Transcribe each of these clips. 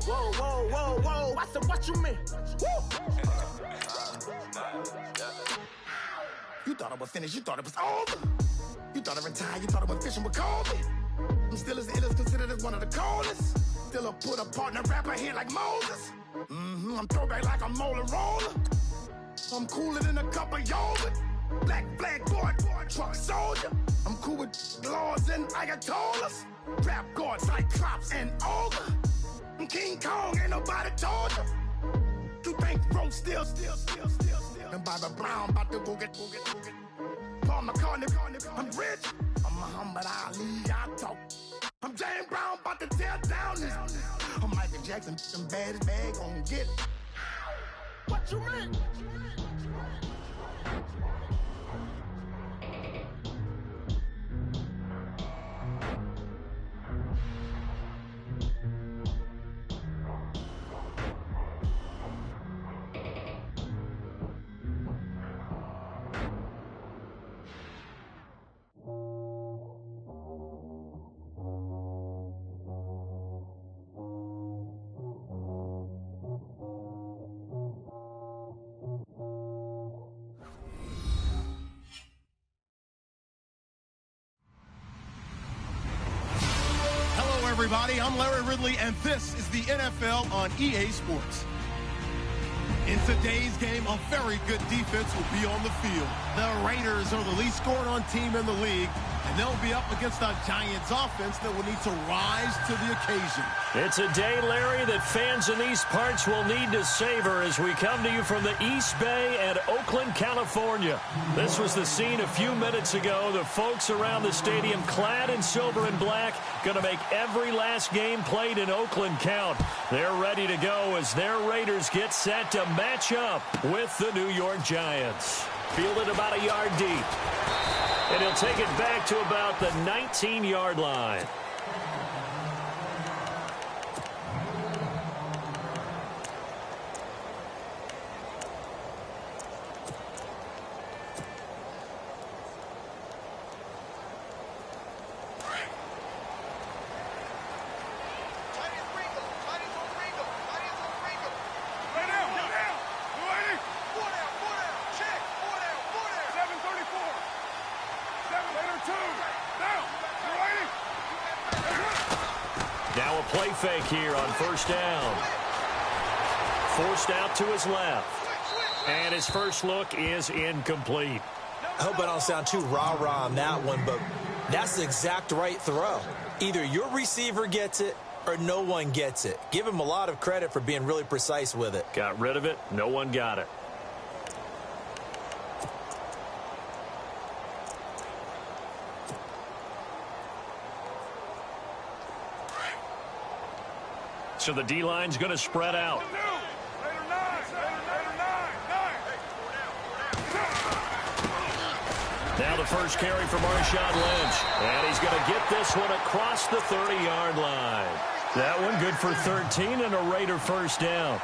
Whoa, whoa, whoa, whoa. I said, what you mean? You thought I was finished. You thought it was over. You thought I retired. You thought I went fishing with Kobe. I'm still as ill as considered as one of the coldest. Still a put a partner rapper here like Moses. I'm throwback like a molar roller. I'm cooler than a cup of yogurt. Black flag boy, truck soldier. I'm cool with laws and ayatollahs. Rap gods like Cyclops and Ogre. I'm King Kong, ain't nobody told you. You think Rose still. And Bobby Brown about to go get. Paul McCartney, I'm rich. I'm Muhammad Ali, I talk. I'm James Brown, about to tear down this. I'm Michael Jackson, them bad as bad gon' get. What you mean? Everybody, I'm Larry Ridley, and this is the NFL on EA Sports. In today's game, a very good defense will be on the field. The Raiders are the least scored on team in the league, and they'll be up against a Giants offense that will need to rise to the occasion. It's a day, Larry, that fans in these parts will need to savor as we come to you from the East Bay and Oakland, California. This was the scene a few minutes ago. The folks around the stadium clad in silver and black going to make every last game played in Oakland count. They're ready to go as their Raiders get set to match up with the New York Giants. Fielded about a yard deep. And he'll take it back to about the 19-yard line. Now a play fake here on first down. Forced out to his left. And his first look is incomplete. I hope I don't sound too rah-rah on that one, but that's the exact right throw. Either your receiver gets it or no one gets it. Give him a lot of credit for being really precise with it. Got rid of it. No one got it. So the D-line's going to spread out. Now the first carry for Marshawn Lynch. And he's going to get this one across the 30-yard line. That one good for 13 and a Raider first down.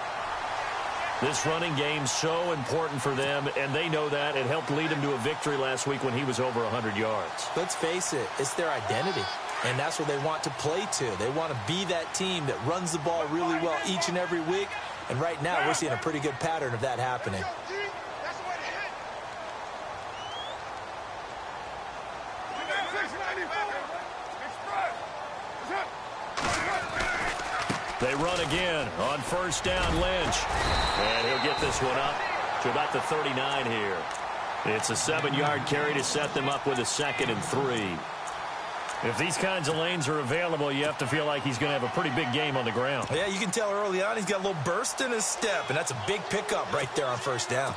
This running game's so important for them, and they know that. It helped lead them to a victory last week when he was over 100 yards. Let's face it, it's their identity. And that's what they want to play to. They want to be that team that runs the ball really well each and every week. And right now, we're seeing a pretty good pattern of that happening. They run again on first down, Lynch. And he'll get this one up to about the 39 here. It's a 7-yard carry to set them up with a 2nd and 3. If these kinds of lanes are available, you have to feel like he's going to have a pretty big game on the ground. Yeah, you can tell early on he's got a little burst in his step, and that's a big pickup right there on first down.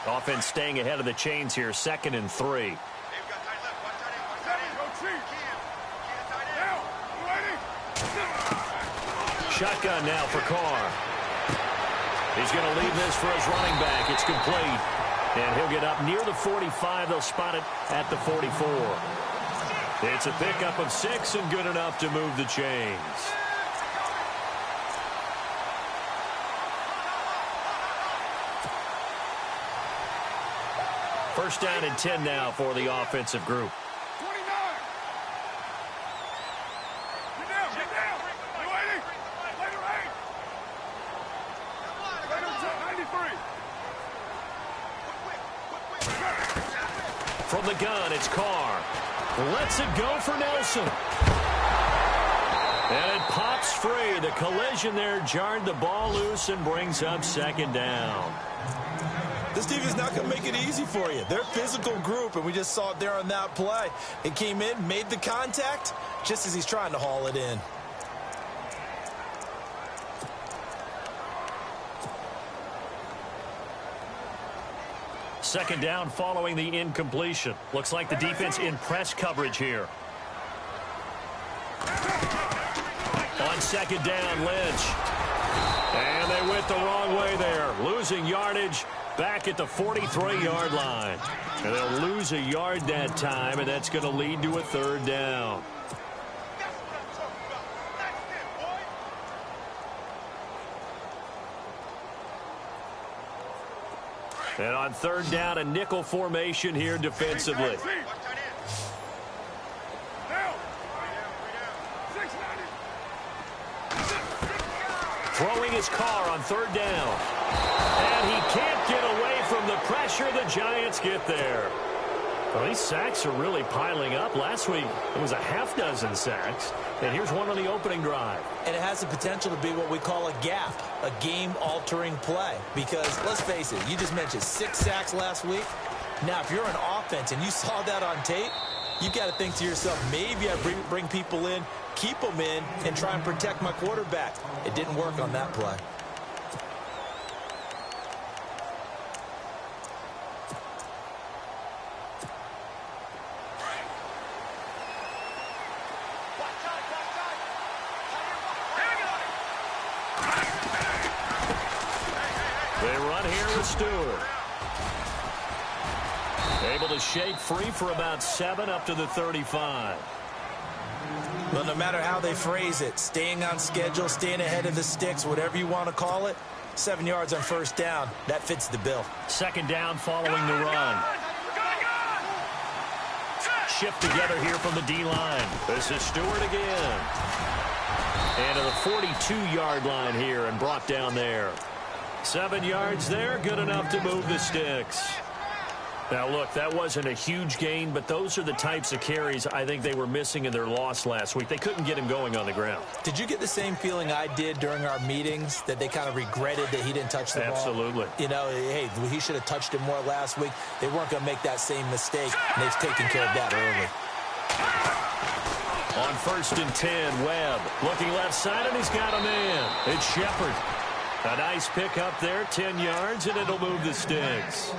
Offense staying ahead of the chains here, 2nd and 3. Shotgun now for Carr. He's going to leave this for his running back. It's complete. And he'll get up near the 45. They'll spot it at the 44. It's a pickup of 6 and good enough to move the chains. First down and 10 now for the offensive group. 29. Get down. You ready? Later 8. From the gun, it's Carr. Lets it go for Nelson. And it pops free. The collision there jarred the ball loose and brings up second down. This team is not going to make it easy for you. They're a physical group, and we just saw it there on that play. It came in, made the contact, just as he's trying to haul it in. Second down following the incompletion. Looks like the defense in press coverage here. On second down, Lynch. And they went the wrong way there. Losing yardage back at the 43-yard line. And they'll lose a yard that time, and that's going to lead to a third down. And on third down, a nickel formation here defensively. Throwing his car on third down. And he can't get away from the pressure. The Giants get there. Well, these sacks are really piling up. Last week, it was a half dozen sacks. And here's one on the opening drive. And it has the potential to be what we call a gap, a game-altering play. Because, let's face it, you just mentioned 6 sacks last week. Now, if you're an offense and you saw that on tape, you've got to think to yourself, maybe I bring people in, keep them in, and try and protect my quarterback. It didn't work on that play. They run here with Stewart. Able to shake free for about 7 up to the 35. Well, no matter how they phrase it, staying on schedule, staying ahead of the sticks, whatever you want to call it, 7 yards on first down, that fits the bill. Second down following the run. Shift together here from the D-line. This is Stewart again. And to the 42-yard line here and brought down there. 7 yards there, good enough to move the sticks. Now, look, that wasn't a huge gain, but those are the types of carries I think they were missing in their loss last week. They couldn't get him going on the ground. Did you get the same feeling I did during our meetings, that they kind of regretted that he didn't touch the ball? Absolutely. You know, hey, he should have touched it more last week. They weren't going to make that same mistake, and they've taken care of that early. On first and 10, Webb looking left side, and he's got a man. It's Shepard. A nice pick up there, 10 yards, and it'll move the sticks.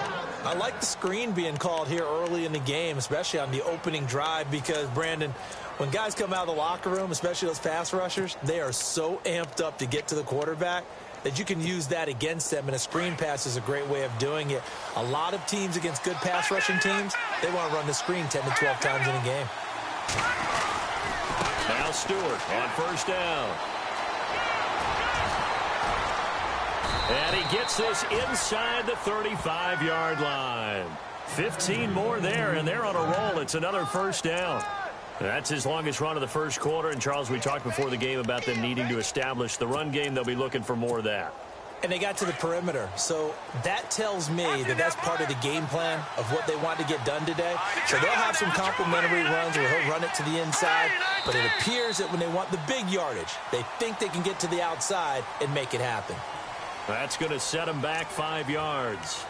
I like the screen being called here early in the game, especially on the opening drive, because, Brandon, when guys come out of the locker room, especially those pass rushers, they are so amped up to get to the quarterback that you can use that against them, and a screen pass is a great way of doing it. A lot of teams against good pass rushing teams, they want to run the screen 10 to 12 times in a game. Now Stewart on first down. And he gets this inside the 35-yard line. 15 more there, and they're on a roll. It's another first down. That's his longest run of the first quarter. And, Charles, we talked before the game about them needing to establish the run game. They'll be looking for more of that. And they got to the perimeter. So that tells me that that's part of the game plan of what they want to get done today. So they'll have some complimentary runs where he'll run it to the inside. But it appears that when they want the big yardage, they think they can get to the outside and make it happen. That's going to set him back 5 yards.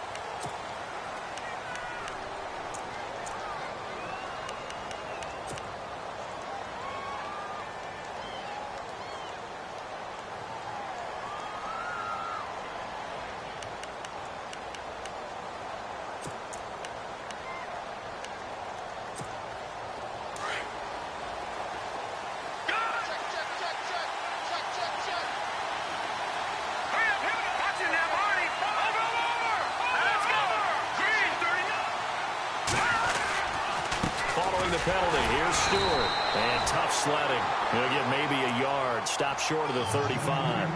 Penalty. Here's Stewart. And tough sledding. He'll get maybe a yard. Stop short of the 35.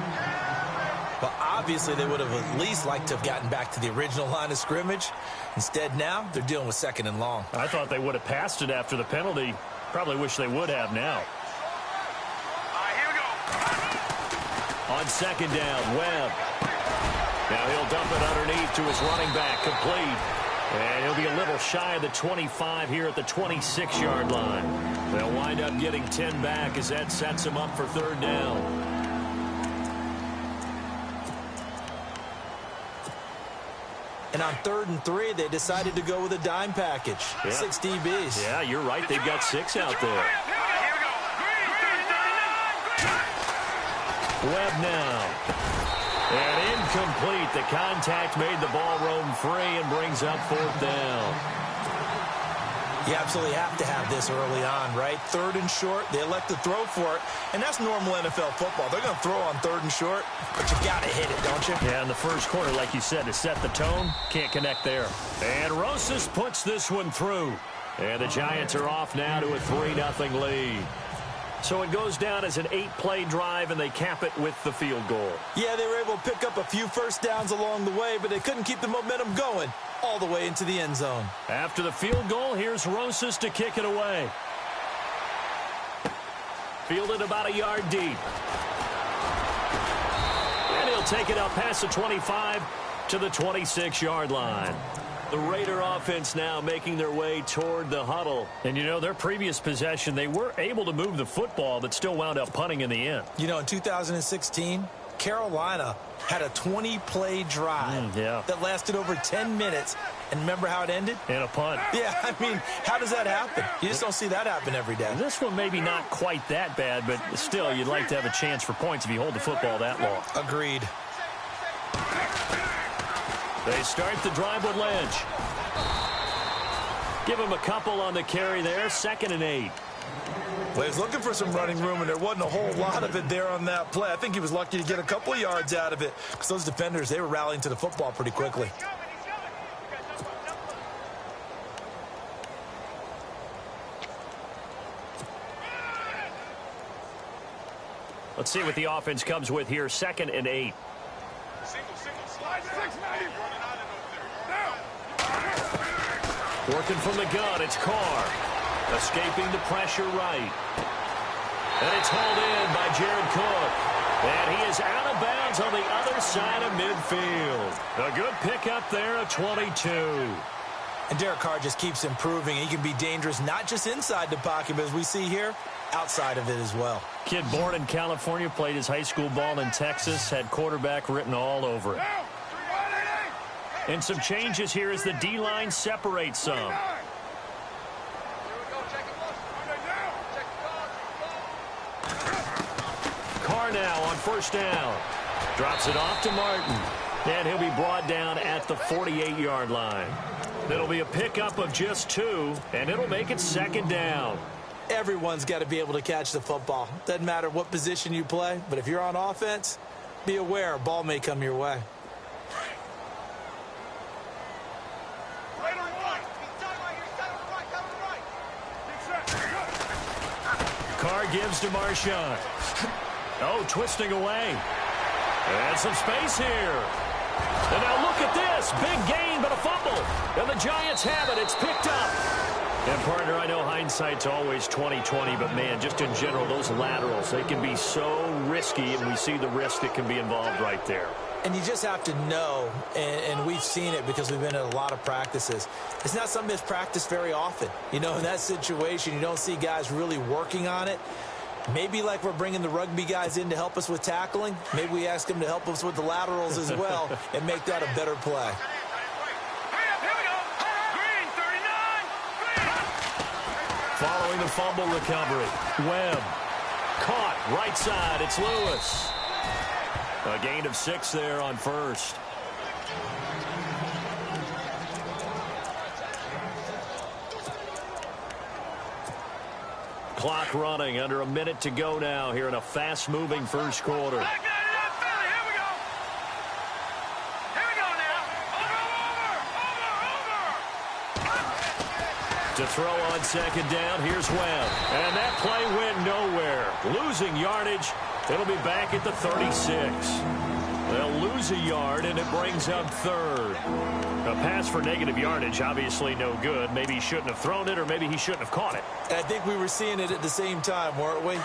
Well, Obviously, they would have at least liked to have gotten back to the original line of scrimmage. Instead, now they're dealing with 2nd and long. I thought they would have passed it after the penalty. Probably wish they would have now. Here we go. On 2nd down, Webb. Now he'll dump it underneath to his running back, complete. And he'll be a little shy of the 25 here at the 26-yard line. They'll wind up getting 10 back as that sets him up for 3rd down. And on 3rd and 3, they decided to go with a dime package. Yeah. 6 DBs. Yeah, you're right. They've got 6 out there. Webb now. And incomplete. The contact made the ball roam free and brings up 4th down. You absolutely have to have this early on, right? 3rd and short, they elect to throw for it, and that's normal NFL football. They're going to throw on 3rd and short, but you got to hit it, don't you? Yeah, in the first quarter, like you said, to set the tone, can't connect there. And Rosas puts this one through. And the Giants are off now to a 3-0 lead. So it goes down as an 8-play drive, and they cap it with the field goal. Yeah, they were able to pick up a few first downs along the way, but they couldn't keep the momentum going all the way into the end zone. After the field goal, here's Rosas to kick it away. Fielded about a yard deep. And he'll take it up past the 25 to the 26-yard line. The Raider offense now making their way toward the huddle. And, you know, their previous possession, they were able to move the football, but still wound up punting in the end. You know, in 2016, Carolina had a 20-play drive that lasted over 10 minutes. And remember how it ended? And a punt. Yeah, I mean, how does that happen? You just don't see that happen every day. This one maybe not quite that bad, but still, you'd like to have a chance for points if you hold the football that long. Agreed. They start the drive with Lynch. Give him a couple on the carry there. 2nd and 8. Well, he was looking for some running room, and there wasn't a whole lot of it there on that play. I think he was lucky to get a couple of yards out of it because those defenders, they were rallying to the football pretty quickly. Let's see what the offense comes with here. 2nd and 8. Working from the gun, it's Carr. Escaping the pressure right. And it's hauled in by Jared Cook. And he is out of bounds on the other side of midfield. A good pickup there at 22. And Derek Carr just keeps improving. He can be dangerous not just inside the pocket, but as we see here, outside of it as well. Kid born in California, played his high school ball in Texas, had quarterback written all over it. And some changes here as the D-line separates some. Carr now on 1st down. Drops it off to Martin. And he'll be brought down at the 48-yard line. It'll be a pickup of just 2, and it'll make it 2nd down. Everyone's got to be able to catch the football. Doesn't matter what position you play, but if you're on offense, be aware a ball may come your way. Carr gives to Marshawn. Oh, twisting away. And some space here. And now look at this. Big gain, but a fumble. And the Giants have it. It's picked up. And, partner, I know hindsight's always 20/20, but, man, just in general, those laterals, they can be so risky, and we see the risk that can be involved right there. And you just have to know, and we've seen it because we've been at a lot of practices. It's not something that's practiced very often. You know, in that situation, you don't see guys really working on it. Maybe like we're bringing the rugby guys in to help us with tackling. Maybe we ask them to help us with the laterals as well and make that a better play. Following the fumble recovery, Webb. Caught, right side, it's Lewis. A gain of 6 there on 1st. Clock running, under a minute to go now here in a fast-moving first quarter. To throw on 2nd down, here's Webb. And that play went nowhere. Losing yardage. It'll be back at the 36. They'll lose a yard, and it brings up third. A pass for negative yardage, obviously no good. Maybe he shouldn't have thrown it, or maybe he shouldn't have caught it. I think we were seeing it at the same time, weren't we?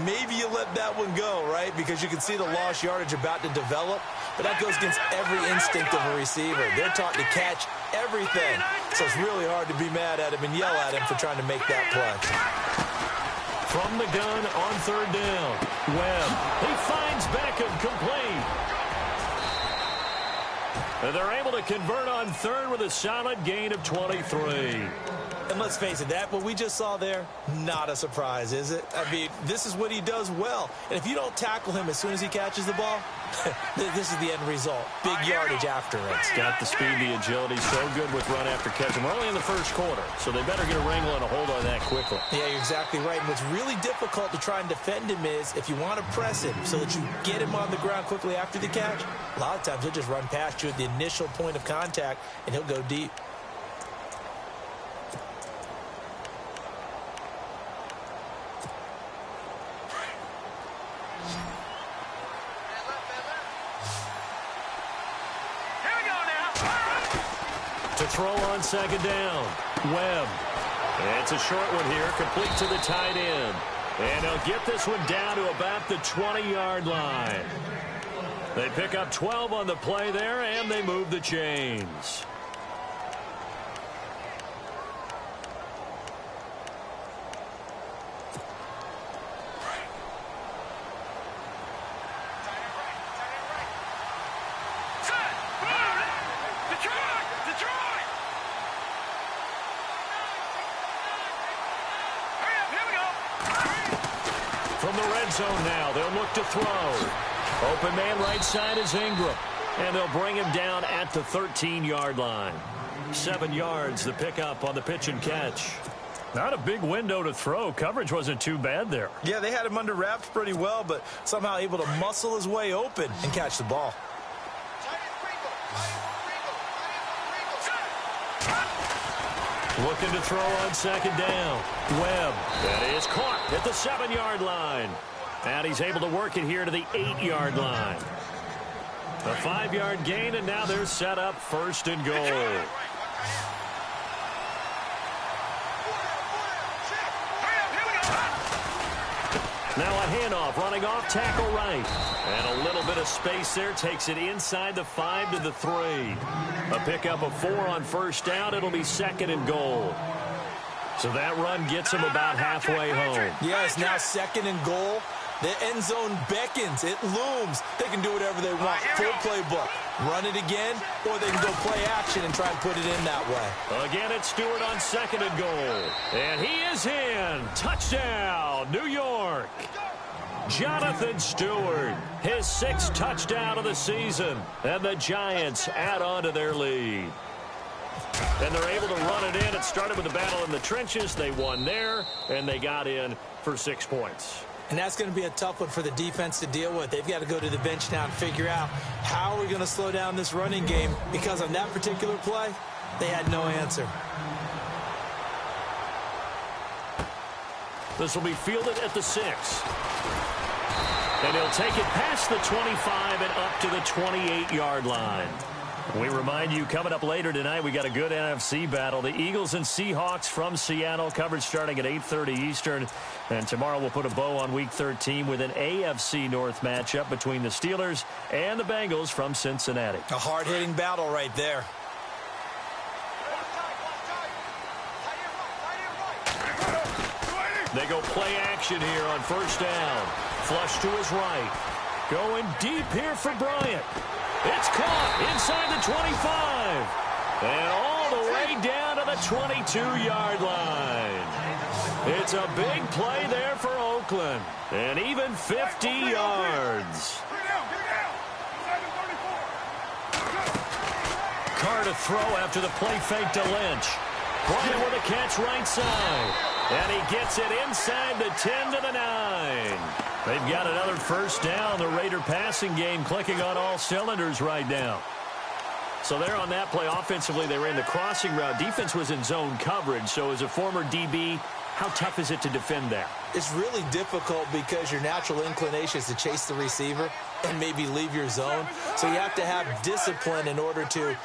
Maybe you let that one go, right? Because you can see the lost yardage about to develop. But that goes against every instinct of a receiver. They're taught to catch everything. So it's really hard to be mad at him and yell at him for trying to make that play. From the gun on third down. Webb. He finds Beckham complete. And they're able to convert on third with a solid gain of 23. And let's face it, that what we just saw there, not a surprise, is it? I mean, this is what he does well. And if you don't tackle him as soon as he catches the ball, this is the end result. Big yardage after it. It's got the speed, the agility, so good with run after catch. And we're only in the first quarter, so they better get a wrangle and a hold on that quickly. Yeah, you're exactly right. And what's really difficult to try and defend him is if you want to press him so that you get him on the ground quickly after the catch, a lot of times he'll just run past you at the initial point of contact, and he'll go deep. To throw on second down. Webb. It's a short one here, complete to the tight end. And they'll get this one down to about the 20-yard line. They pick up 12 on the play there, and they move the chains. From the red zone now, they'll look to throw. Open man right side is Ingram. And they'll bring him down at the 13-yard line. 7 yards, the pickup on the pitch and catch. Not a big window to throw. Coverage wasn't too bad there. Yeah, they had him under wraps pretty well, but somehow able to muscle his way open and catch the ball. Looking to throw on second down. Webb. That is caught at the 7-yard line. And he's able to work it here to the 8-yard line. A 5-yard gain, and now they're set up first and goal. Now a handoff, running off tackle right. And a little bit of space there, takes it inside the 5 to the 3. A pickup of 4 on first down. It'll be second and goal. So that run gets him about halfway home. Yes, now second and goal. The end zone beckons. It looms. They can do whatever they want. Full playbook. Run it again, or they can go play action and try and put it in that way. Again, it's Stewart on second and goal. And he is in. Touchdown, New York. Jonathan Stewart, his 6th touchdown of the season. And the Giants add on to their lead. And they're able to run it in. It started with a battle in the trenches. They won there, and they got in for 6 points. And that's going to be a tough one for the defense to deal with. They've got to go to the bench now and figure out how are we going to slow down this running game, because on that particular play, they had no answer. This will be fielded at the 6. And he'll take it past the 25 and up to the 28-yard line. We remind you, coming up later tonight, we got a good NFC battle. The Eagles and Seahawks from Seattle, coverage starting at 8:30 Eastern. And tomorrow we'll put a bow on Week 13 with an AFC North matchup between the Steelers and the Bengals from Cincinnati. A hard-hitting battle right there. They go play action here on first down. Flush to his right. Going deep here for Bryant. It's caught inside the 25. And all the way down to the 22-yard line. It's a big play there for Oakland. And even 50 yards. Carr to throw after the play fake to Lynch. Bryant with a catch right side. And he gets it inside the 10 to the 9. They've got another first down. The Raider passing game clicking on all cylinders right now. So they're on that play. Offensively, they ran the crossing route. Defense was in zone coverage. So as a former DB, How tough is it to defend that? It's really difficult because your natural inclination is to chase the receiver and maybe leave your zone. So you have to have discipline in order to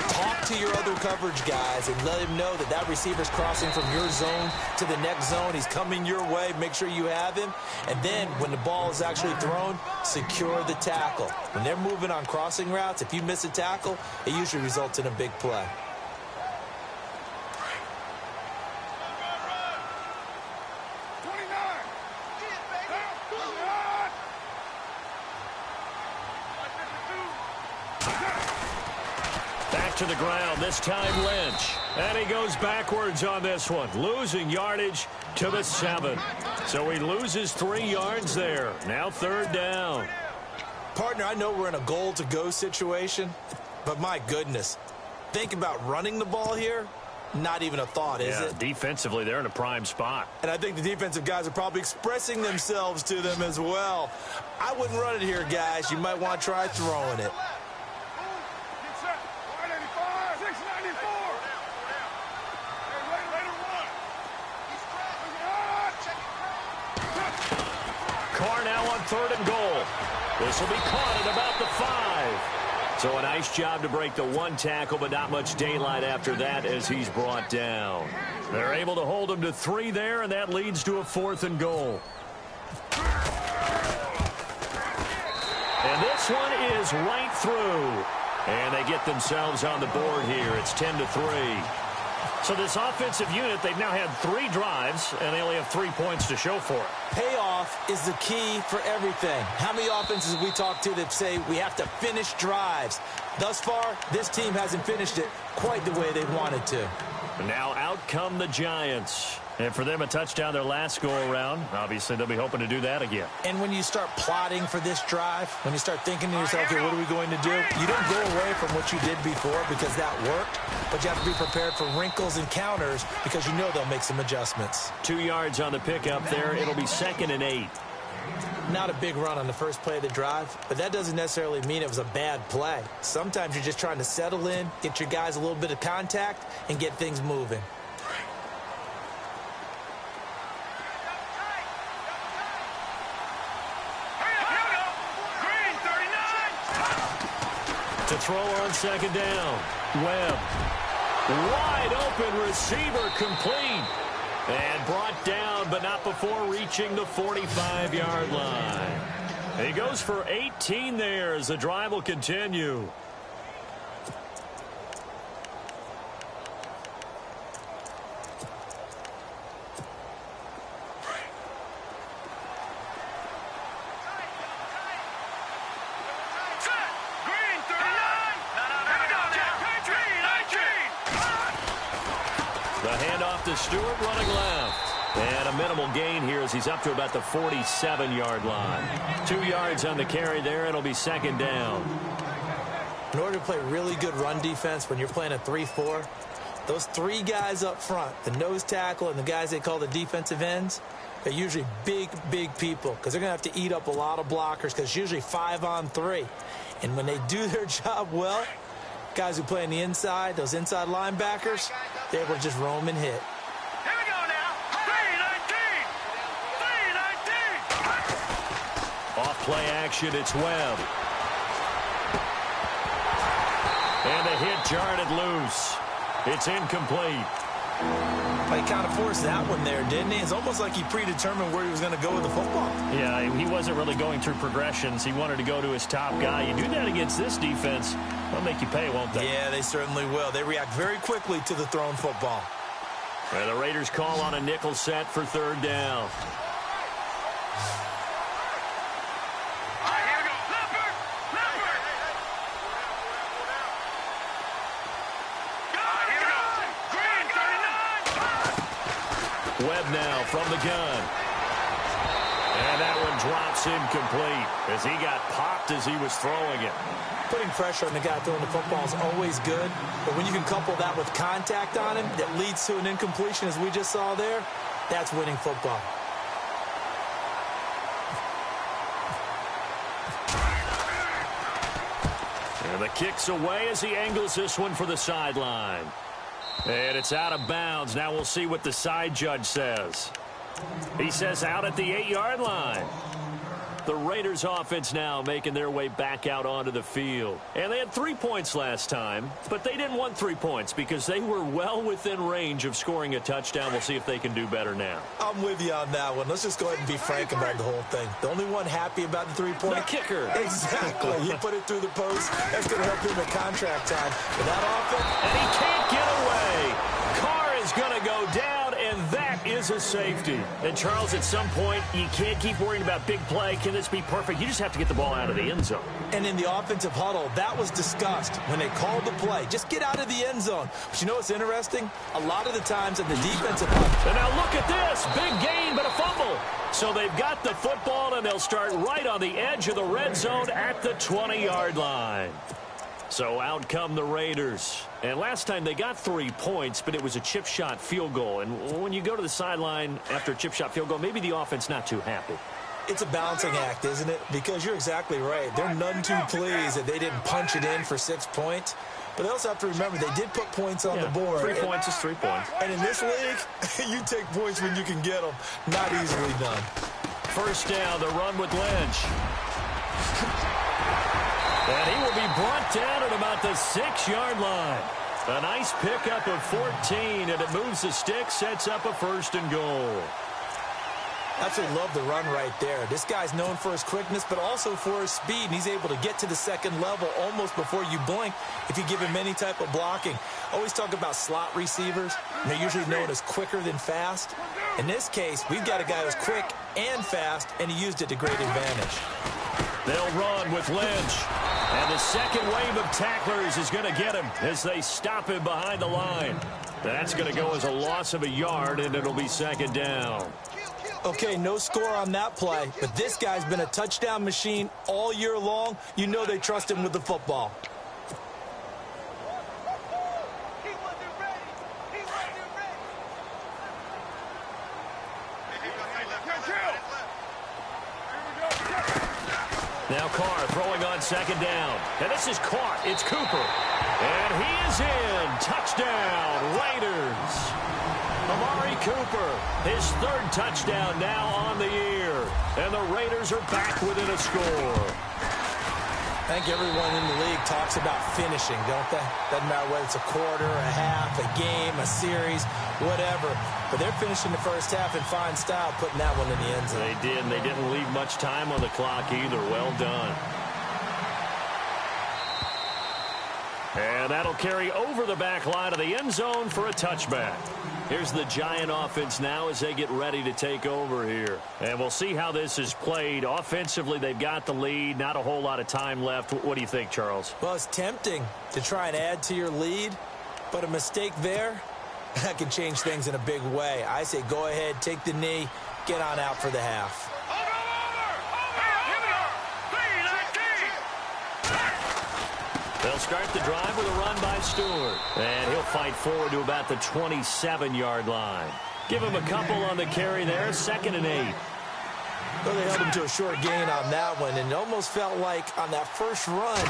talk to your other coverage guys and let him know that that receiver's crossing from your zone to the next zone. He's coming your way. Make sure you have him. And then when the ball is actually thrown, secure the tackle. When they're moving on crossing routes, if you miss a tackle, it usually results in a big play. To the ground, this time Lynch. And he goes backwards on this one, losing yardage to the 7. So he loses 3 yards there. Now 3rd down. Partner, I know we're in a goal-to-go situation, but my goodness, think about running the ball here. Not even a thought, is it? Defensively, they're in a prime spot. And I think the defensive guys are probably expressing themselves to them as well. I wouldn't run it here, guys. You might want to try throwing it. Carr now on 3rd and goal. This will be caught at about the 5. So a nice job to break the 1 tackle, but not much daylight after that as he's brought down. They're able to hold him to 3 there, and that leads to a 4th and goal. And this one is right through. And they get themselves on the board here. It's 10-3. So this offensive unit, they've now had 3 drives, and they only have 3 points to show for it. Payoff is the key for everything. How many offenses have we talked to that say we have to finish drives? Thus far, this team hasn't finished it quite the way they wanted to. And now out come the Giants. And for them, a touchdown their last go-around. Obviously, they'll be hoping to do that again. And when you start plotting for this drive, when you start thinking to yourself, okay, what are we going to do? You don't go away from what you did before because that worked, but you have to be prepared for wrinkles and counters because you know they'll make some adjustments. 2 yards on the pickup there. It'll be 2nd and 8. Not a big run on the first play of the drive, but that doesn't necessarily mean it was a bad play. Sometimes you're just trying to settle in, get your guys a little bit of contact, and get things moving. To throw on 2nd down. Webb. Wide open receiver complete. And brought down, but not before reaching the 45-yard line. He goes for 18 there as the drive will continue. To Stewart running left. And a minimal gain here as he's up to about the 47-yard line. 2 yards on the carry there. It'll be 2nd down. In order to play really good run defense when you're playing a 3-4, those 3 guys up front, the nose tackle and the guys they call the defensive ends, they're usually big, big people because they're going to have to eat up a lot of blockers because it's usually 5 on 3. And when they do their job well, guys who play on the inside, those inside linebackers, they're able to just roam and hit. Off play action, it's Webb. And the hit jarred it loose. It's incomplete. He kind of forced that one there, didn't he? It's almost like he predetermined where he was going to go with the football. Yeah, he wasn't really going through progressions. He wanted to go to his top guy. You do that against this defense, they'll make you pay, won't they? Yeah, they certainly will. They react very quickly to the thrown football. And the Raiders call on a nickel set for 3rd down. Webb now from the gun. And that one drops incomplete as he got popped as he was throwing it. Putting pressure on the guy throwing the football is always good, but when you can couple that with contact on him that leads to an incompletion as we just saw there, that's winning football. And the kick's away as he angles this one for the sideline. And it's out of bounds. Now we'll see what the side judge says. He says out at the 8-yard line. The Raiders offense now making their way back out onto the field. And they had 3 points last time, but they didn't want 3 points because they were well within range of scoring a touchdown. We'll see if they can do better now. I'm with you on that one. Let's just go ahead and be frank about the whole thing. The only one happy about the 3-point. The kicker. Exactly. He put it through the post. That's going to help him at contract time. But that offense. And he can't get away. Carr is going to go down, and that is a safety. And, Charles, at some point, you can't keep worrying about big play. Can this be perfect? You just have to get the ball out of the end zone. And in the offensive huddle, that was discussed when they called the play. Just get out of the end zone. But you know what's interesting? A lot of the times in the defensive huddle. And now look at this. Big gain, but a fumble. So they've got the football, and they'll start right on the edge of the red zone at the 20-yard line. So out come the Raiders. And last time they got 3 points, but it was a chip shot field goal. And when you go to the sideline after a chip shot field goal, maybe the offense not too happy. It's a balancing act, isn't it? Because you're exactly right. They're none too pleased that they didn't punch it in for 6 points. But they also have to remember they did put points on the board. 3 points is 3 points. And in this league, you take points when you can get them. Not easily done. First down, the run with Lynch. And he will be brought down at about the 6-yard line. A nice pickup of 14, and it moves the stick, sets up a 1st and goal. Absolutely love the run right there. This guy's known for his quickness, but also for his speed. And he's able to get to the second level almost before you blink if you give him any type of blocking. Always talk about slot receivers. And they're usually known as quicker than fast. In this case, we've got a guy who's quick and fast, and he used it to great advantage. They'll run with Lynch. And the second wave of tacklers is going to get him as they stop him behind the line. That's going to go as a loss of a yard, and it'll be 2nd down. Okay, no score on that play, but this guy's been a touchdown machine all year long. You know they trust him with the football. Now Carr throwing on 2nd down. And this is caught. It's Cooper. And he is in. Touchdown, Raiders. Amari Cooper, his 3rd touchdown now on the year. And the Raiders are back within a score. I think everyone in the league talks about finishing, don't they? Doesn't matter whether it's a quarter, a half, a game, a series, whatever. But they're finishing the first half in fine style, putting that one in the end zone. They did, and they didn't leave much time on the clock either. Well done. And that'll carry over the back line of the end zone for a touchback. Here's the Giant offense now as they get ready to take over here. And we'll see how this is played. Offensively, they've got the lead. Not a whole lot of time left. What do you think, Charles? Well, it's tempting to try and add to your lead, but a mistake there, that can change things in a big way. I say go ahead, take the knee, get on out for the half. They'll start the drive with a run by Stewart. And he'll fight forward to about the 27-yard line. Give him a couple on the carry there. 2nd and 8. Well, they held him to a short gain on that one, and it almost felt like on that first run,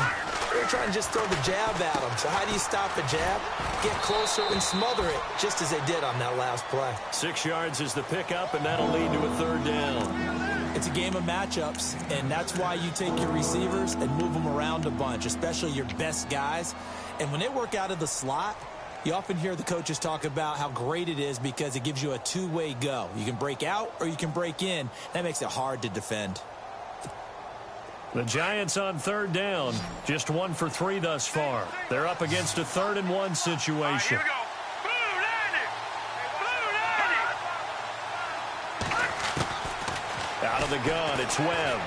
they were trying to just throw the jab at him. So how do you stop a jab? Get closer and smother it, just as they did on that last play. 6 yards is the pickup, and that'll lead to a 3rd down. It's a game of matchups, and that's why you take your receivers and move them around a bunch, especially your best guys. And when they work out of the slot, you often hear the coaches talk about how great it is because it gives you a two-way go. You can break out or you can break in. That makes it hard to defend. The Giants on 3rd down. Just 1 for 3 thus far. They're up against a 3rd and 1 situation. Out of the gun, it's Webb.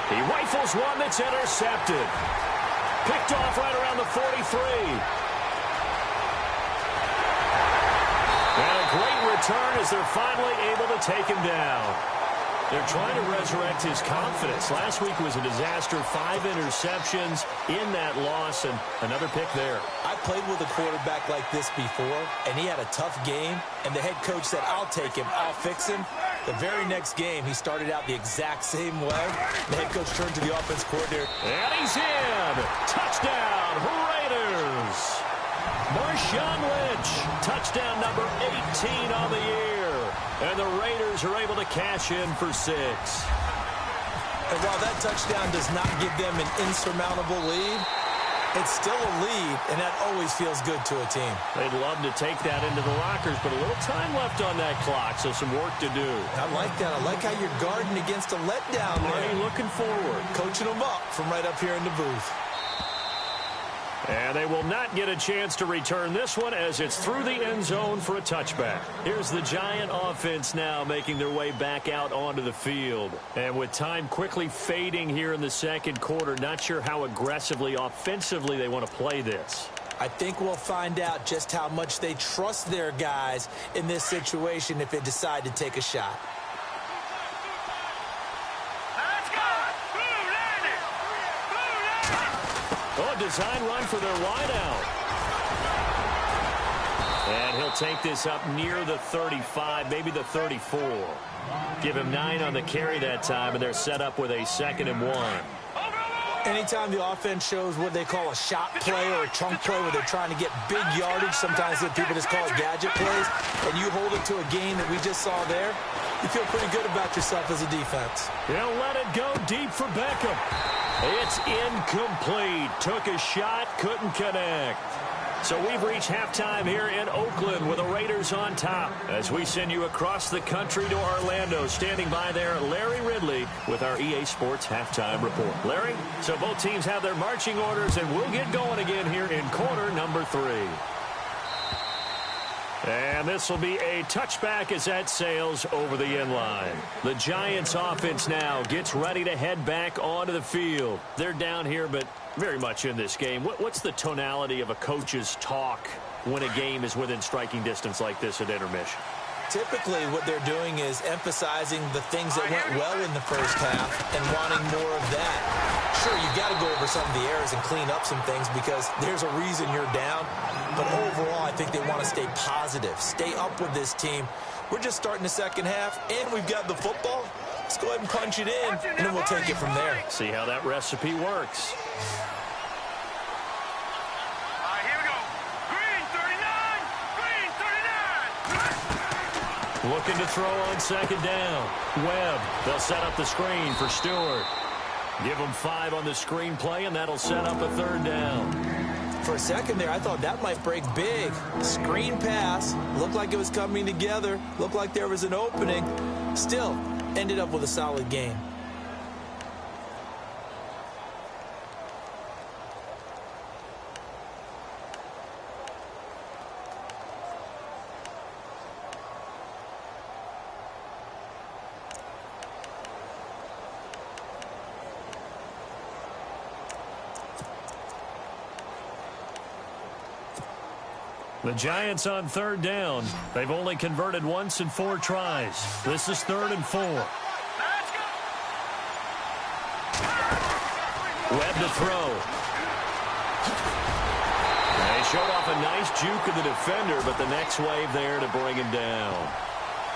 He rifles one that's intercepted. Picked off right around the 43. And a great return as they're finally able to take him down. They're trying to resurrect his confidence. Last week was a disaster. 5 interceptions in that loss, and another pick there. I played with a quarterback like this before, and he had a tough game, and the head coach said, I'll take him, I'll fix him. The very next game, he started out the exact same way. The head coach turned to the offense coordinator. And he's in. Touchdown, Raiders. Marshawn Lynch, touchdown number 18 on the year. And the Raiders are able to cash in for 6. And while that touchdown does not give them an insurmountable lead, it's still a lead, and that always feels good to a team. They'd love to take that into the lockers, but a little time left on that clock, so some work to do. I like that. I like how you're guarding against a letdown there. Already looking forward. Coaching them up from right up here in the booth. And they will not get a chance to return this one as it's through the end zone for a touchback. Here's the Giant offense now making their way back out onto the field. And with time quickly fading here in the second quarter, not sure how aggressively, offensively they want to play this. I think we'll find out just how much they trust their guys in this situation if they decide to take a shot. Oh, a design run for their wideout. And he'll take this up near the 35, maybe the 34. Give him 9 on the carry that time, and they're set up with a 2nd and 1. Anytime the offense shows what they call a shot play or a chunk play where they're trying to get big yardage, sometimes people just call it gadget plays, and you hold it to a gain that we just saw there, you feel pretty good about yourself as a defense. He'll let it go deep for Beckham. It's incomplete. Took a shot, couldn't connect. So we've reached halftime here in Oakland with the Raiders on top. As we send you across the country to Orlando, standing by there, Larry Ridley with our EA Sports Halftime Report. Larry, so both teams have their marching orders, and we'll get going again here in quarter number 3. And this will be a touchback as that sails over the end line. The Giants offense now gets ready to head back onto the field. They're down here, but very much in this game. What's the tonality of a coach's talk when a game is within striking distance like this at intermission? Typically, what they're doing is emphasizing the things that went well in the first half and wanting more of that. Sure, you've got to go over some of the errors and clean up some things because there's a reason you're down. But overall, I think they want to stay positive, stay up with this team. We're just starting the second half, and we've got the football. Let's go ahead and punch it in, and then we'll take it from there. See how that recipe works. Looking to throw on second down. Webb, they'll set up the screen for Stewart. Give him 5 on the screen play, and that'll set up a 3rd down. For a second there, I thought that might break big. Screen pass. Looked like it was coming together. Looked like there was an opening. Still, ended up with a solid gain. The Giants on 3rd down. They've only converted once in 4 tries. This is 3rd and 4. Webb to throw. They showed off a nice juke of the defender, but the next wave there to bring him down.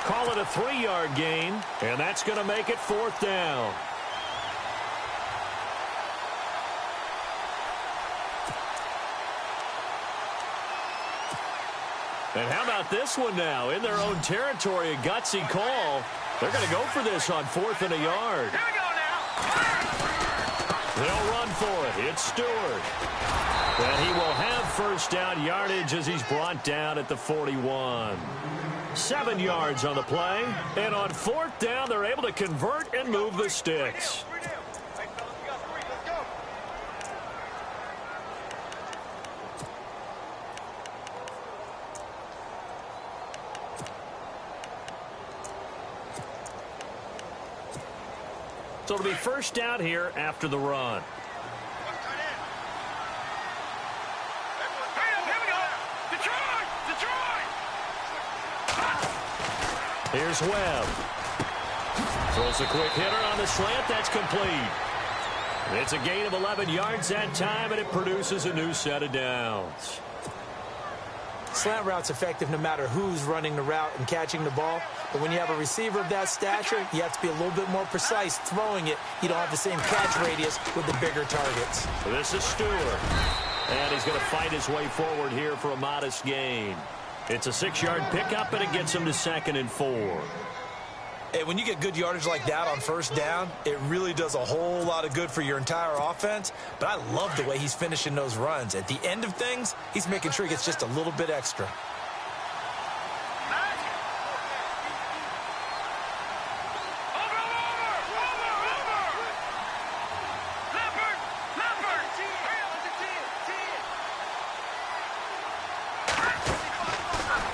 Call it a 3-yard gain, and that's going to make it 4th down. And how about this one now? In their own territory, a gutsy call. They're going to go for this on 4th and a yard. Here we go now. They'll run for it. It's Stewart. And he will have 1st down yardage as he's brought down at the 41. 7 yards on the play. And on 4th down, they're able to convert and move the sticks. So it'll be 1st down here after the run. Here we go. Detroit! Detroit! Here's Webb. Throws a quick hitter on the slant. That's complete. It's a gain of 11 yards that time, and it produces a new set of downs. slant route's effective no matter who's running the route and catching the ball. But when you have a receiver of that stature, you have to be a little bit more precise throwing it. You don't have the same catch radius with the bigger targets. So this is Stewart. And he's going to fight his way forward here for a modest gain. It's a 6-yard pickup, and it gets him to 2nd and 4. Hey, when you get good yardage like that on first down, it really does a whole lot of good for your entire offense. But I love the way he's finishing those runs. At the end of things, he's making sure he gets just a little bit extra.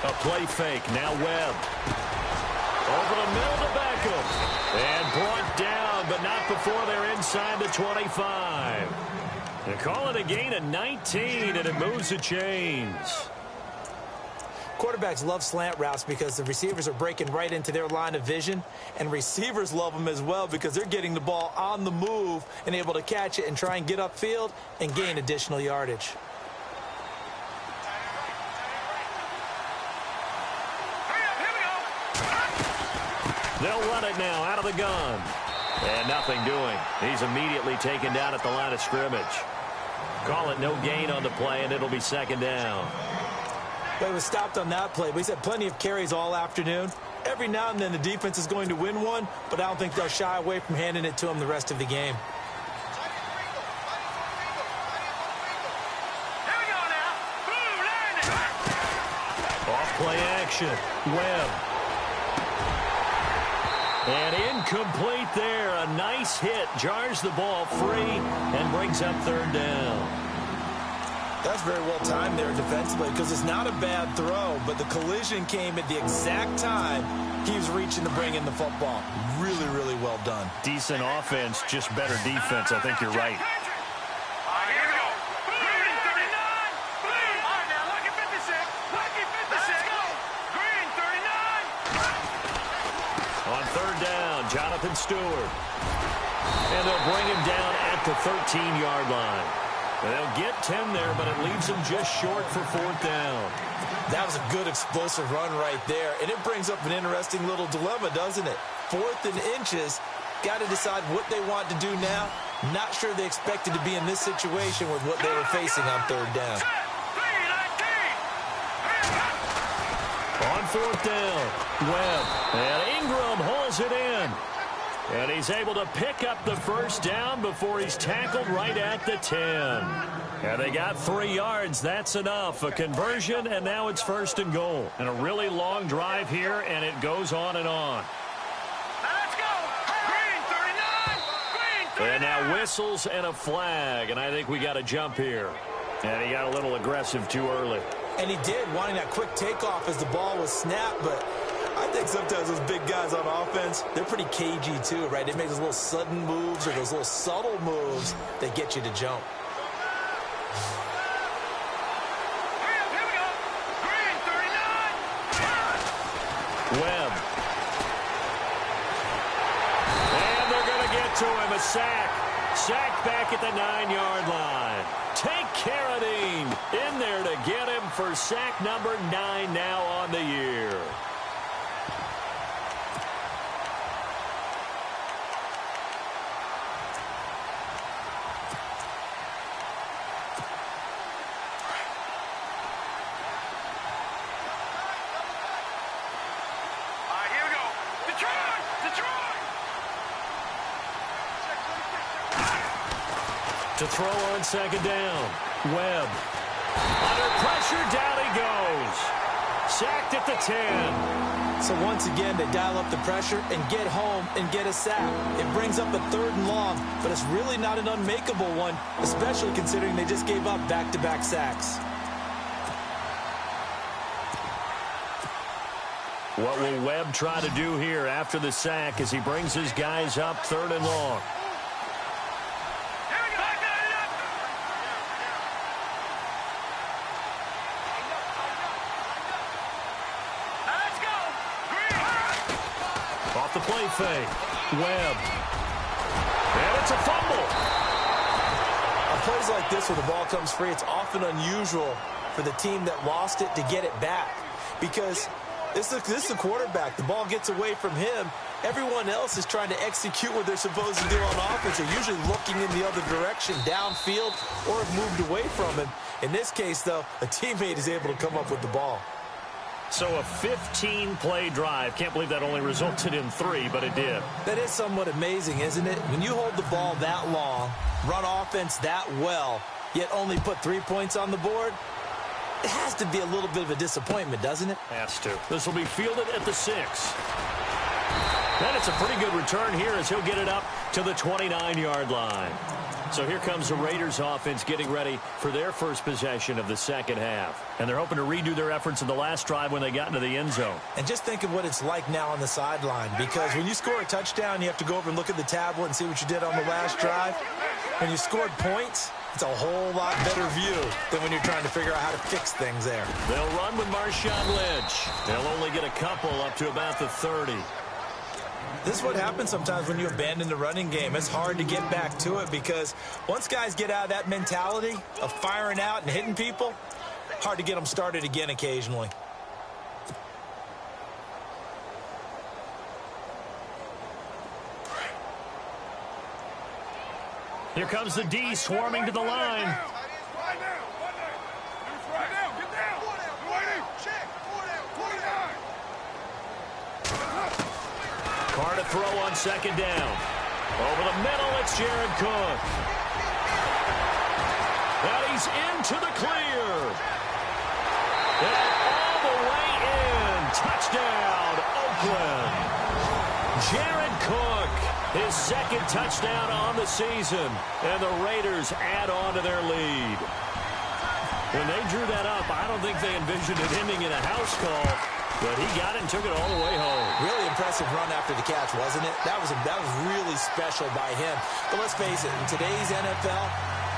A play fake. Now Webb. Over the middle to Beckham. And brought down, but not before they're inside the 25. They call it a gain of 19, and it moves the chains. Quarterbacks love slant routes because the receivers are breaking right into their line of vision, and receivers love them as well because they're getting the ball on the move and able to catch it and try and get upfield and gain additional yardage. They'll run it now out of the gun. And nothing doing. He's immediately taken down at the line of scrimmage. Call it no gain on the play, and it'll be 2nd down. Well, he was stopped on that play, but he's had plenty of carries all afternoon. Every now and then the defense is going to win one, but I don't think they'll shy away from handing it to him the rest of the game. Here we go now. Boom, landing. Off play action. Webb. And incomplete there. A nice hit. Jars the ball free and brings up 3rd down. That's very well timed there defensively because it's not a bad throw, but the collision came at the exact time he was reaching to bring in the football. Really, really well done. Decent offense, just better defense. I think you're right. Here we go. Green 39. Green. All right, now, lucky 56. Lucky 56. Let's go. Green 39. On 3rd down, Jonathan Stewart. And they'll bring him down at the 13-yard line. They'll get 10 there, but it leaves them just short for 4th down. That was a good explosive run right there, and it brings up an interesting little dilemma, doesn't it? 4th and inches, got to decide what they want to do now. Not sure they expected to be in this situation with what they were facing on 3rd down. On 4th down, Webb, and Ingram hauls it in. And he's able to pick up the 1st down before he's tackled right at the 10. And they got 3 yards. That's enough. A conversion, and now it's 1st and goal. And a really long drive here, and it goes on and on. Let's go. Green 39. Green 39. And now whistles and a flag, and I think we got a jump here. And he got a little aggressive too early. And he did, wanting that quick takeoff as the ball was snapped, but I think sometimes those big guys on offense, they're pretty cagey too, right? They make those little sudden moves or those little subtle moves that get you to jump. Here we go. Green 39. Webb. And they're going to get to him. A sack. Sack back at the 9-yard line. Take Carradine in there to get him for sack number 9 now on the year. To throw on 2nd down. Webb. Under pressure, down he goes. Sacked at the 10. So once again, they dial up the pressure and get home and get a sack. It brings up a 3rd and long, but it's really not an unmakeable one, especially considering they just gave up back-to-back sacks. What will Webb try to do here after the sack as he brings his guys up 3rd and long? Off the play fake. Webb. And it's a fumble. On plays like this where the ball comes free, it's often unusual for the team that lost it to get it back. Because this is a quarterback. The ball gets away from him. Everyone else is trying to execute what they're supposed to do on offense. They're usually looking in the other direction, downfield, or have moved away from him. In this case, though, a teammate is able to come up with the ball. So a 15-play drive. Can't believe that only resulted in 3, but it did. That is somewhat amazing, isn't it? When you hold the ball that long, run offense that well, yet only put 3 points on the board, it has to be a little bit of a disappointment, doesn't it? Has to. This will be fielded at the 6. And it's a pretty good return here as he'll get it up to the 29-yard line. So here comes the Raiders offense getting ready for their first possession of the second half. And they're hoping to redo their efforts in the last drive when they got into the end zone. And just think of what it's like now on the sideline, because when you score a touchdown, you have to go over and look at the tablet and see what you did on the last drive. When you scored points, it's a whole lot better view than when you're trying to figure out how to fix things there. They'll run with Marshawn Lynch. They'll only get a couple up to about the 30. This is what happens sometimes when you abandon the running game. It's hard to get back to it because once guys get out of that mentality of firing out and hitting people, hard to get them started again occasionally. Here comes the D swarming to the line. Carr to throw on second down. Over the middle, it's Jared Cook. And he's into the clear. And all the way in. Touchdown, Oakland. Jared Cook, his second touchdown on the season. And the Raiders add on to their lead. When they drew that up, I don't think they envisioned it ending in a house call. But he got it and took it all the way home. Really impressive run after the catch, wasn't it? That was really special by him. But let's face it, in today's NFL,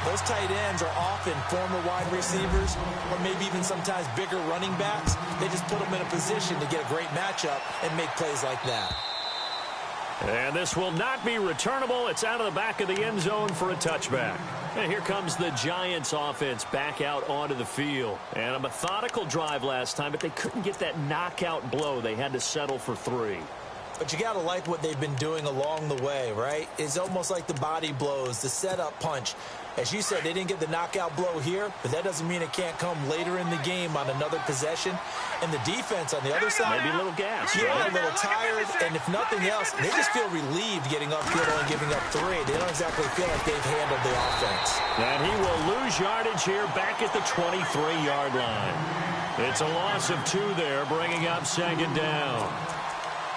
those tight ends are often former wide receivers or maybe even sometimes bigger running backs. They just put them in a position to get a great matchup and make plays like that. And this will not be returnable. It's out of the back of the end zone for a touchback. And here comes the Giants offense back out onto the field. And a methodical drive last time, but they couldn't get that knockout blow. They had to settle for 3. But you got to like what they've been doing along the way, right? It's almost like the body blows, the setup punch. As you said, they didn't get the knockout blow here, but that doesn't mean it can't come later in the game on another possession. And the defense on the other side, maybe a little gas. Yeah, a little tired, and if nothing else, they just feel relieved getting upfield and giving up 3. They don't exactly feel like they've handled the offense. And he will lose yardage here back at the 23-yard line. It's a loss of 2 there, bringing up second down.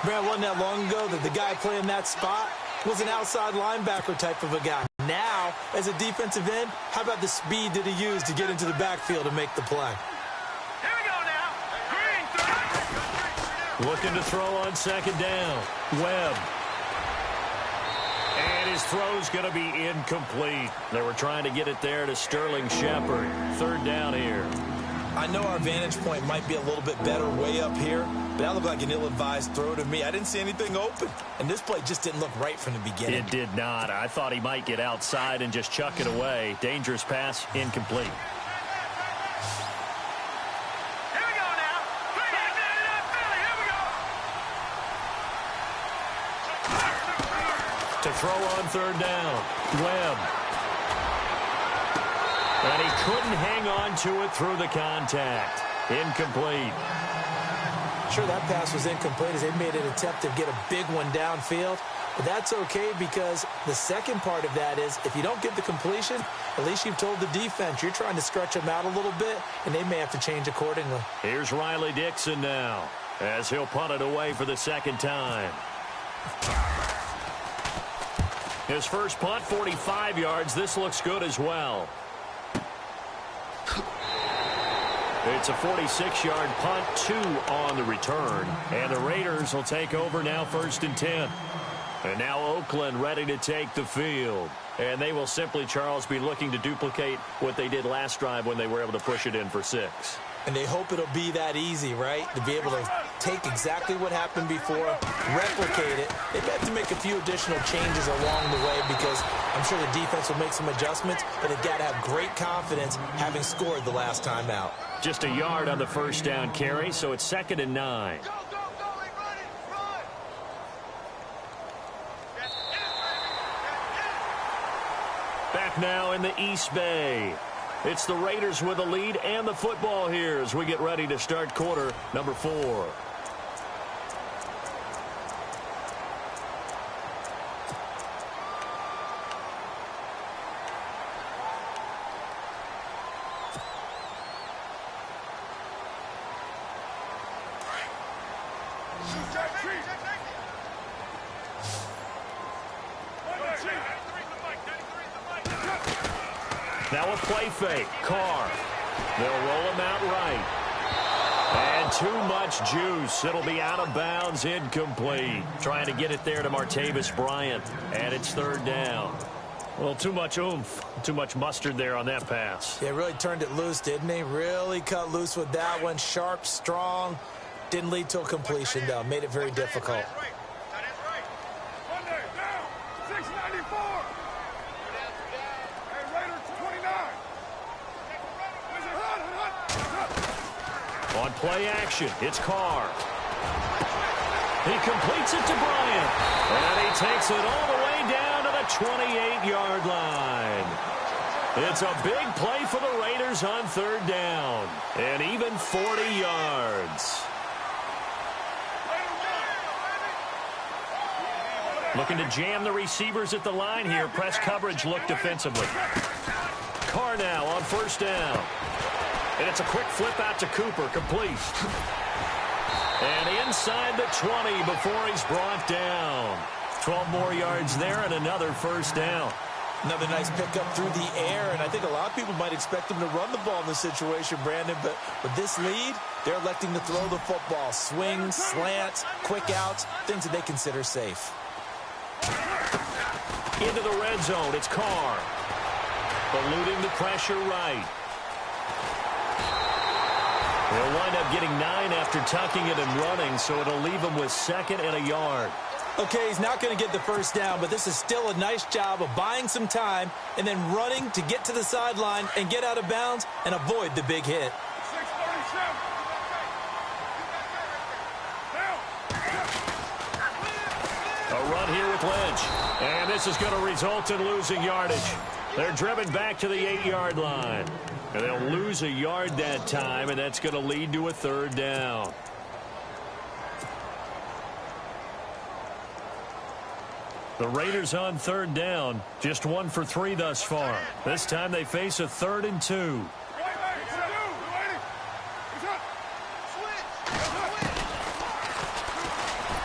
Man, wasn't that long ago that the guy playing that spot was an outside linebacker type of a guy. Now, as a defensive end, how about the speed that he used to get into the backfield and make the play? Here we go now. Green, looking to throw on second down. Webb. And his throw's going to be incomplete. They were trying to get it there to Sterling Shepard. Third down here. I know our vantage point might be a little bit better way up here, but that looked like an ill-advised throw to me. I didn't see anything open, and this play just didn't look right from the beginning. It did not. I thought he might get outside and just chuck it away. Dangerous pass, incomplete. Here we go now. Here we go. To throw on third down. Webb. And he couldn't hang on to it through the contact. Incomplete. Sure, that pass was incomplete as they made an attempt to get a big one downfield. But that's okay because the second part of that is if you don't get the completion, at least you've told the defense you're trying to stretch them out a little bit, and they may have to change accordingly. Here's Riley Dixon now as he'll punt it away for the second time. His first punt, 45 yards. This looks good as well. It's a 46-yard punt, 2 on the return. And the Raiders will take over now, 1st and 10. And now Oakland ready to take the field. And they will simply, Charles, be looking to duplicate what they did last drive when they were able to push it in for 6. And they hope it'll be that easy, right? To be able to take exactly what happened before, replicate it. They have to make a few additional changes along the way because I'm sure the defense will make some adjustments, but they've got to have great confidence having scored the last time out. Just a yard on the first down carry, so it's 2nd and 9. Back now in the East Bay. It's the Raiders with the lead and the football here as we get ready to start quarter number 4. Now a play fake. Carr. They'll roll him out right. And too much juice. It'll be out of bounds, incomplete. Trying to get it there to Martavis Bryant. And it's 3rd down. Well, too much oomph. Too much mustard there on that pass. Yeah, really turned it loose, didn't he? Really cut loose with that one. Sharp, strong. Didn't lead to a completion, though. Made it very difficult. On play action, it's Carr. He completes it to Bryant. And he takes it all the way down to the 28-yard line. It's a big play for the Raiders on 3rd down. And even 40 yards. Looking to jam the receivers at the line here. Press coverage look defensively. Carr now on 1st down. And it's a quick flip out to Cooper, complete. And inside the 20 before he's brought down. 12 more yards there and another 1st down. Another nice pickup through the air, and I think a lot of people might expect him to run the ball in this situation, Brandon, but with this lead, they're electing to throw the football. Swings, slants, quick outs, things that they consider safe. Into the red zone, it's Carr. Eluding the pressure right. They'll wind up getting 9 after tucking it and running, so it'll leave them with 2nd and a yard. Okay, he's not going to get the 1st down, but this is still a nice job of buying some time and then running to get to the sideline and get out of bounds and avoid the big hit. A run here with Lynch. And this is going to result in losing yardage. They're driven back to the 8-yard line. And they'll lose a yard that time, and that's going to lead to a 3rd down. The Raiders on 3rd down, just 1 for 3 thus far. This time they face a 3rd and 2.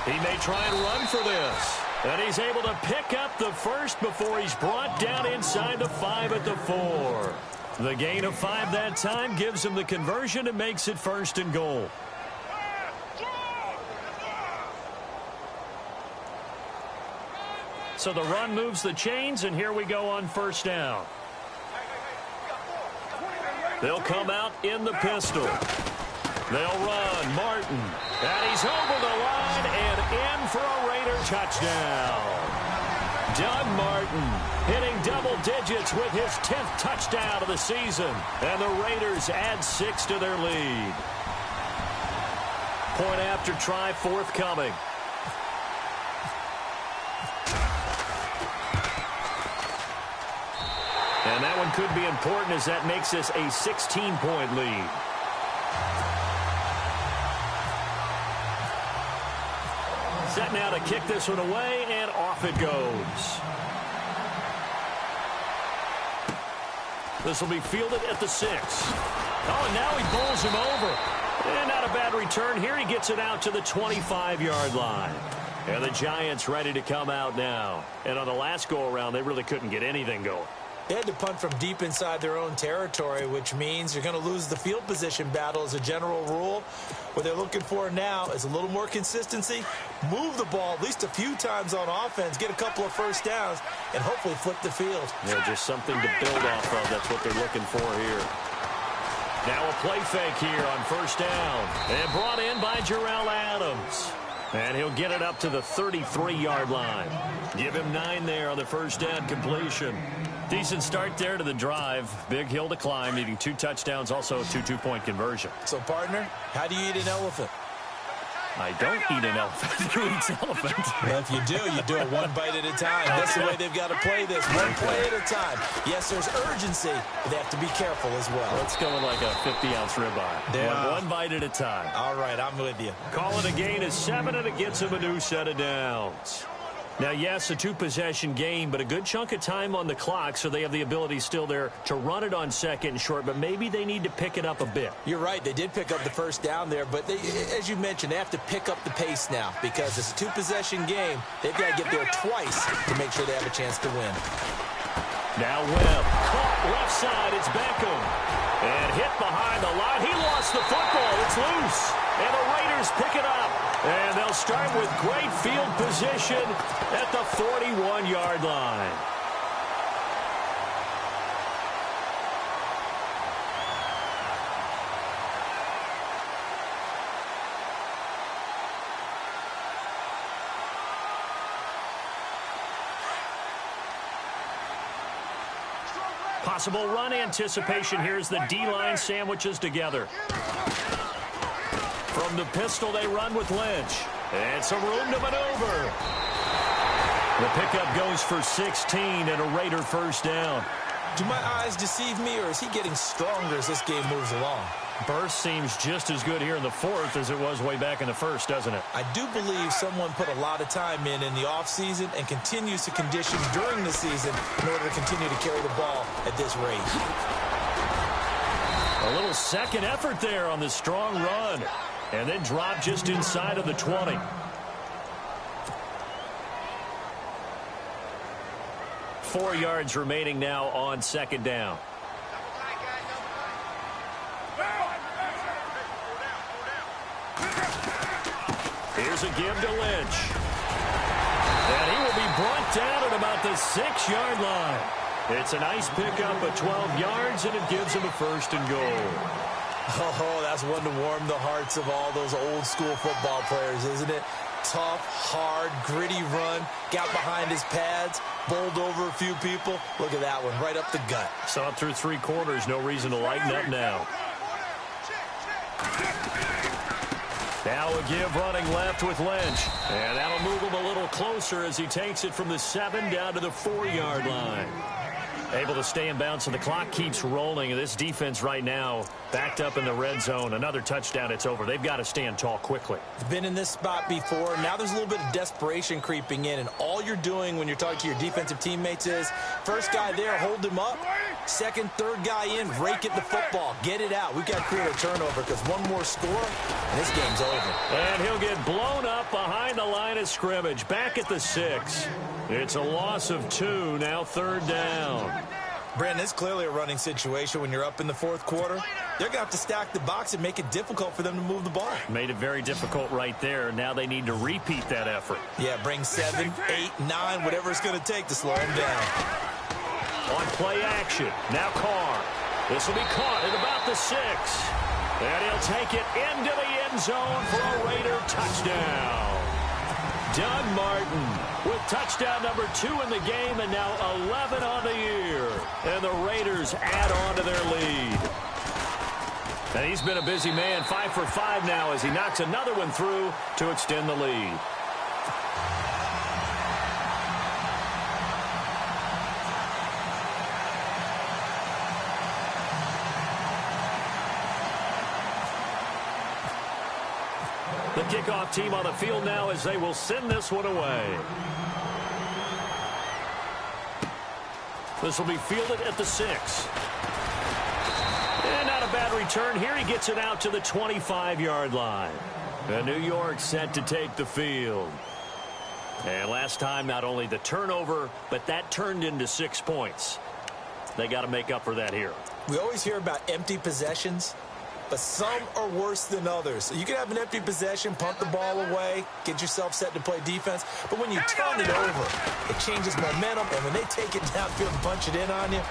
He may try and run for this. And he's able to pick up the 1st before he's brought down inside the 5 at the 4. The gain of 5 that time gives him the conversion and makes it 1st and goal. So the run moves the chains, and here we go on 1st down. They'll come out in the pistol. They'll run. Martin. And he's over the line and in for a Raider touchdown. Doug Martin hitting double digits with his 10th touchdown of the season. And the Raiders add 6 to their lead. Point after try forthcoming. And that one could be important as that makes this a 16-point lead. Set now to kick this one away, and off it goes. This will be fielded at the 6. Oh, and now he bowls him over. And not a bad return here. He gets it out to the 25-yard line. And the Giants ready to come out now. And on the last go-around, they really couldn't get anything going. They had to punt from deep inside their own territory, which means you're going to lose the field position battle as a general rule. What they're looking for now is a little more consistency, move the ball at least a few times on offense, get a couple of 1st downs, and hopefully flip the field. Yeah, just something to build off of. That's what they're looking for here. Now a play fake here on first down. And brought in by Jarrell Adams. And he'll get it up to the 33-yard line. Give him 9 there on the first down completion. Decent start there to the drive. Big hill to climb, needing 2 touchdowns, also a 2 two-point conversion. So, partner, how do you eat an elephant? I don't eat an elephant. Who eats elephant? Well, if you do it one bite at a time. That's the way they've got to play this, one play at a time. Yes, there's urgency, but they have to be careful as well. Let's go with like a 50-ounce ribeye. One bite at a time. All right, I'm with you. Call it a gain of 7, and it gets him a new set of downs. Now, yes, a 2-possession game, but a good chunk of time on the clock, so they have the ability still there to run it on second and short, but maybe they need to pick it up a bit. You're right. They did pick up the first down there, but they, as you mentioned, they have to pick up the pace now because it's a 2-possession game. They've got to get there twice to make sure they have a chance to win. Now Webb, caught left side, it's Beckham. And hit behind the line. He lost the football. It's loose. And the Raiders pick it up. And they'll start with great field position at the 41-yard line. Possible run anticipation. Here's the D-line sandwiches together. From the pistol, they run with Lynch. And some room to maneuver. The pickup goes for 16 and a Raider first down. Do my eyes deceive me, or is he getting stronger as this game moves along? Burst seems just as good here in the fourth as it was way back in the first, doesn't it? I do believe someone put a lot of time in the offseason and continues to condition during the season in order to continue to carry the ball at this rate. A little second effort there on the strong run. And then drop just inside of the 20. Four yards remaining now on second down. Here's a give to Lynch. And he will be brought down at about the 6-yard line. It's a nice pickup of 12 yards, and it gives him a first and goal. Oh, that's one to warm the hearts of all those old-school football players, isn't it? Tough, hard, gritty run, got behind his pads, bowled over a few people. Look at that one, right up the gut. Saw it through 3 quarters, no reason to lighten up now. Now a give running left with Lynch. And that'll move him a little closer as he takes it from the 7 down to the 4-yard line. Able to stay in bounds, so the clock keeps rolling. And this defense right now backed up in the red zone. Another touchdown, it's over. They've got to stand tall quickly. Been in this spot before. Now there's a little bit of desperation creeping in. And all you're doing when you're talking to your defensive teammates is, first guy there, hold him up. Second, third guy in, rake at the football. Get it out. We've got to create a turnover because one more score, and this game's over. And he'll get blown up behind the line of scrimmage. Back at the 6. It's a loss of 2, now third down. Brandon, it's clearly a running situation when you're up in the fourth quarter. They're going to have to stack the box and make it difficult for them to move the ball. Made it very difficult right there. Now they need to repeat that effort. Yeah, bring 7, 8, 9, whatever it's going to take to slow them down. On play action, now Carr. This will be caught at about the 6. And he'll take it into the end zone for a Raider touchdown. Doug Martin with touchdown number 2 in the game and now 11 on the year. And the Raiders add on to their lead. And he's been a busy man, 5 for 5 now as he knocks another one through to extend the lead. The kickoff team on the field now as they will send this one away. This will be fielded at the 6. And not a bad return here. He gets it out to the 25-yard line. And New York set to take the field. And last time, not only the turnover, but that turned into 6 points. They got to make up for that here. We always hear about empty possessions. but some are worse than others. So you can have an empty possession, punt the ball away, get yourself set to play defense, but when you turn it over, it changes momentum, and when they take it downfield and punch it in on you,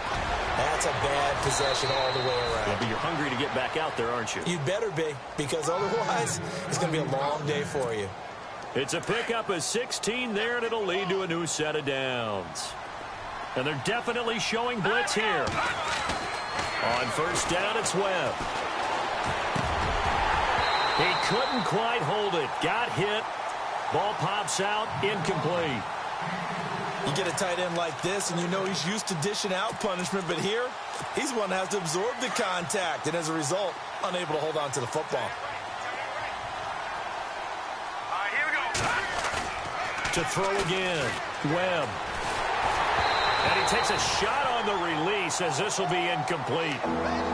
that's a bad possession all the way around. Yeah, but you're hungry to get back out there, aren't you? You'd better be, because otherwise it's going to be a long day for you. It's a pickup of 16 there, and it'll lead to a new set of downs. And they're definitely showing blitz here. On first down, it's Webb. He couldn't quite hold it. Got hit. Ball pops out. Incomplete. You get a tight end like this, and you know he's used to dishing out punishment, but here, he's the one that has to absorb the contact, and as a result, unable to hold on to the football. Here we go. To throw again. Webb. And he takes a shot on the release as this will be incomplete.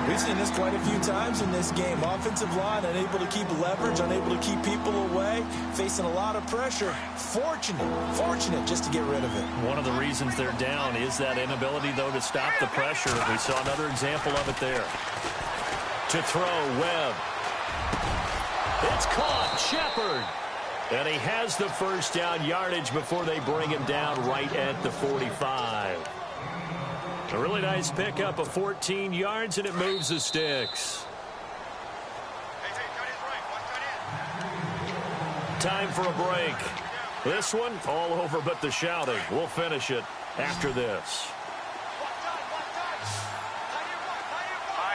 We've seen this quite a few times in this game. Offensive line unable to keep leverage, unable to keep people away, facing a lot of pressure. Fortunate just to get rid of it. One of the reasons they're down is that inability, though, to stop the pressure. We saw another example of it there. To throw, Webb. It's caught, Shepard. And he has the first down yardage before they bring him down right at the 45. A really nice pickup of 14 yards, and it moves the sticks. Time for a break. This one, all over but the shouting. We'll finish it after this.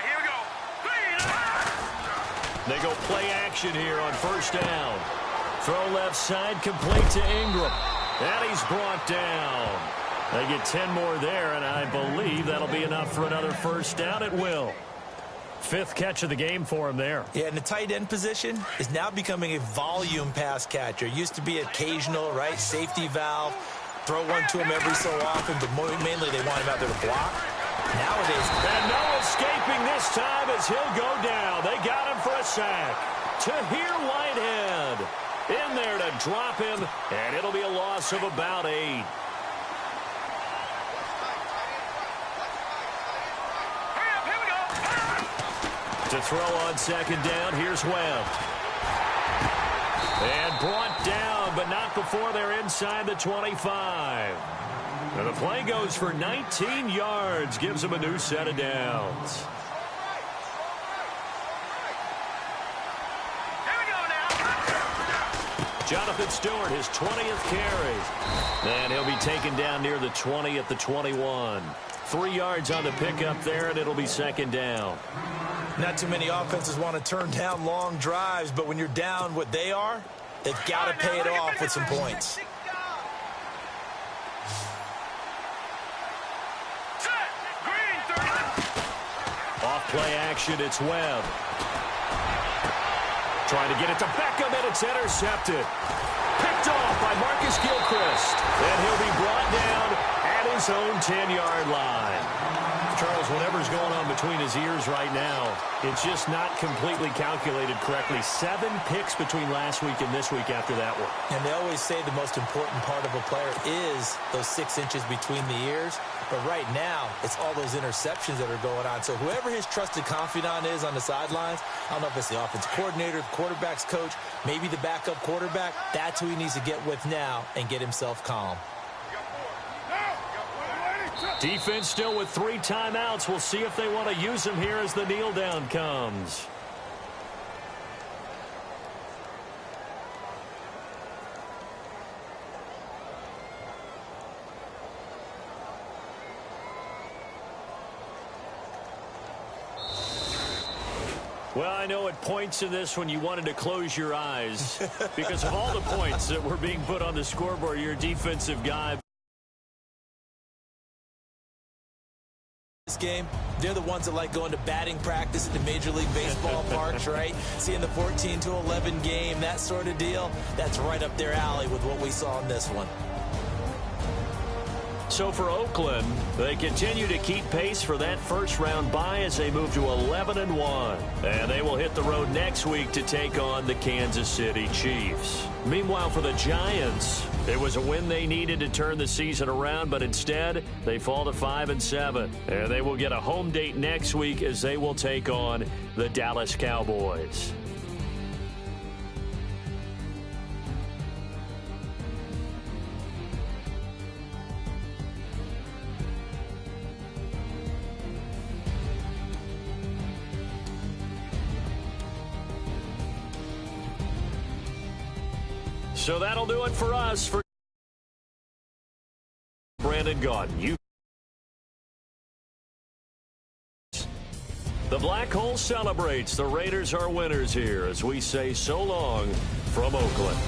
Here we go. They go play action here on first down. Throw left side, complete to Ingram. And he's brought down. They get 10 more there, and I believe that'll be enough for another first down. It will. Fifth catch of the game for him there. Yeah, and the tight end position is now becoming a volume pass catcher. Used to be occasional, right? Safety valve. Throw one to him every so often, but mainly they want him out there to block. Nowadays. And no escaping this time as he'll go down. They got him for a sack. Tahir Whitehead in there to drop him, and it'll be a loss of about 8. To throw on second down, here's Webb. And brought down, but not before they're inside the 25. And the play goes for 19 yards, gives them a new set of downs. Jonathan Stewart, his 20th carry. And he'll be taken down near the 20 at the 21. 3 yards on the pickup there, and it'll be second down. Not too many offenses want to turn down long drives, but when you're down what they are, they've got to pay it off with some points. Off play action, it's Webb. Trying to get it to Beckham, and it's intercepted. Picked off by Marcus Gilchrist. And he'll be brought down at his own 10-yard line. Charles, whatever's going on between his ears right now, it's just not completely calculated correctly. 7 picks between last week and this week after that one. And they always say the most important part of a player is those 6 inches between the ears. But right now, it's all those interceptions that are going on. So whoever his trusted confidant is on the sidelines, I don't know if it's the offensive coordinator, the quarterback's coach, maybe the backup quarterback, that's who he needs to get with now and get himself calm. Defense still with 3 timeouts. We'll see if they want to use them here as the kneel down comes. Well, I know at points in this when you wanted to close your eyes because of all the points that were being put on the scoreboard. Your defensive guy. This game, they're the ones that like going to batting practice at the Major League Baseball parks, right? Seeing the 14-11 game, that sort of deal, that's right up their alley with what we saw in this one. So for Oakland, they continue to keep pace for that first-round bye as they move to 11-1. And they will hit the road next week to take on the Kansas City Chiefs. Meanwhile, for the Giants, it was a win they needed to turn the season around, but instead, they fall to 5-7. And they will get a home date next week as they will take on the Dallas Cowboys. So that'll do it for us. For Brandon Gaudin. The Black Hole celebrates. The Raiders are winners here as we say so long from Oakland.